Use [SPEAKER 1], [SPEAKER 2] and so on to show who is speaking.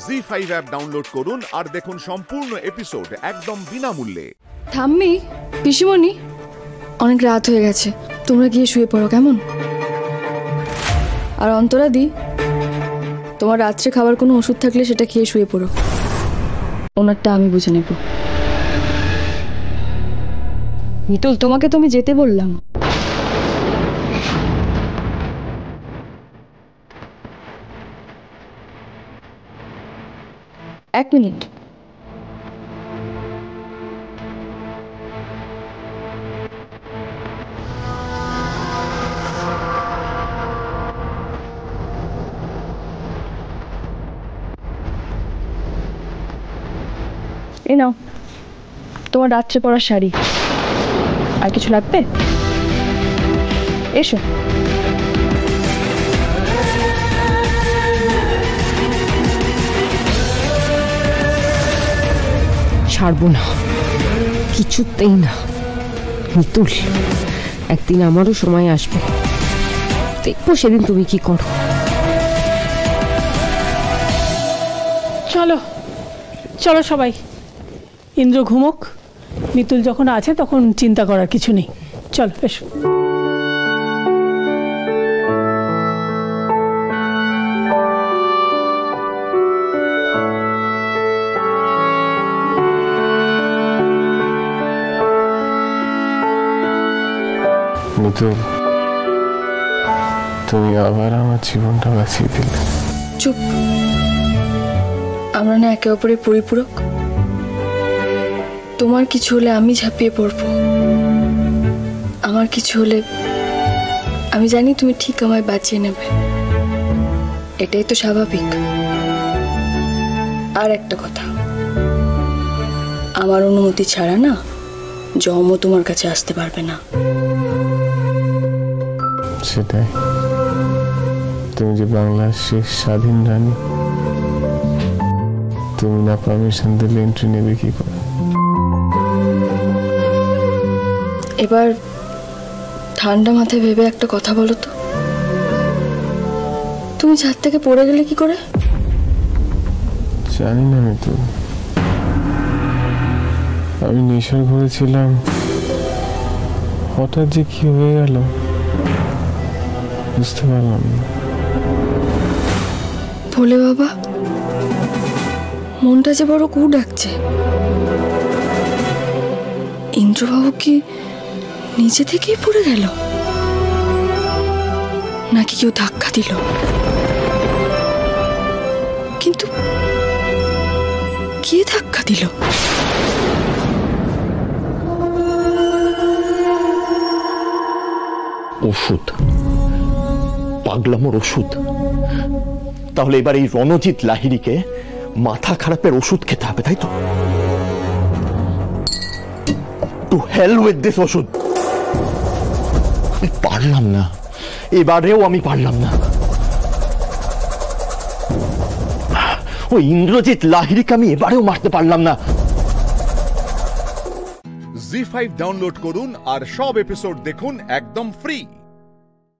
[SPEAKER 1] ZEE5 app download করুন আর দেখুন সম্পূর্ণ এপিসোড একদম বিনামূল্যে।
[SPEAKER 2] ঠাম্মি, পিসিমণি, অনেক রাত হয়ে গেছে, তোমরা গিয়ে শুয়ে পড়ো কেমন? আর অন্তরাদি, তোমার রাত্রে খাবার কোনো ওষুধ থাকলে সেটা খেয়ে শুয়ে পড়ো, ওনারটা আমি বুঝে নেব। মিতুল, তোমাকে তো আমি যেতে বললাম। এক মিনিট। এই নাও তোমার রাত্রে পরার শাড়ি। আর কিছু লাগবে? এসো।
[SPEAKER 3] ছাড়বো না, কিছুতেই না। মিতুল, একদিন আমারও সময় আসবে, দেখবো সেদিন তুমি কি করো।
[SPEAKER 4] চলো চলো সবাই, ইন্দ্র ঘুমোক। মিতুল যখন আছে তখন চিন্তা করার কিছু নেই। চলো এসো।
[SPEAKER 5] মিতুল, তুমি আবার আমার জীবনটা বাঁচিয়ে দিলে।
[SPEAKER 2] চুপ, আমরা না একে অপরের পরিপূরক? তোমার কিছু হলে আমি ঝাঁপিয়ে পড়বো, আমার কিছু হলে আমি জানি তুমি ঠিক আমায় বাঁচিয়ে নেবে, এটাই তো স্বাভাবিক। আর একটা কথা, আমার অনুমতি ছাড়া না যমও তোমার কাছে আসতে পারবে না।
[SPEAKER 5] সেটাই, তুমি যে বাংলার শেষ স্বাধীন রানী, তুমি না পারমিশন দিলে এন্ট্রি নেবে কি করে?
[SPEAKER 2] এবার ঠান্ডা মাথায় ভেবে একটা কথা বলো তো, তুমি ছাদ থেকে পড়ে গেলে কি করে?
[SPEAKER 5] জানি না মিতুল, আমি নেশার ঘরে ছিলাম, হঠাৎ যে কি হয়ে গেল বুঝতে পারলাম না।
[SPEAKER 2] ভোলে বাবা, মনটা যে বড় কু ডাকছে। ইন্দ্রবাবু কি নিচে থেকেই পড়ে গেল, নাকি কেউ ধাক্কা দিল? কিন্তু কে ধাক্কা দিল?
[SPEAKER 6] ওষুধ, পাগলামোর ওষুধ। তাহলে এবার এই রণজিৎ লাহিড়ীকে মাথা খারাপের ওষুধ খেতে হবে, তাই তো? টু হেল উইথ দিস ওষুধ। আমি পারলাম না, এবারেও আমি পারলাম না। ওই ইন্দ্রজিৎ লাহিড়ীকে আমি এবারেও মারতে পারলাম না।
[SPEAKER 1] জি5 ডাউনলোড করুন আর সব এপিসোড দেখুন একদম ফ্রি।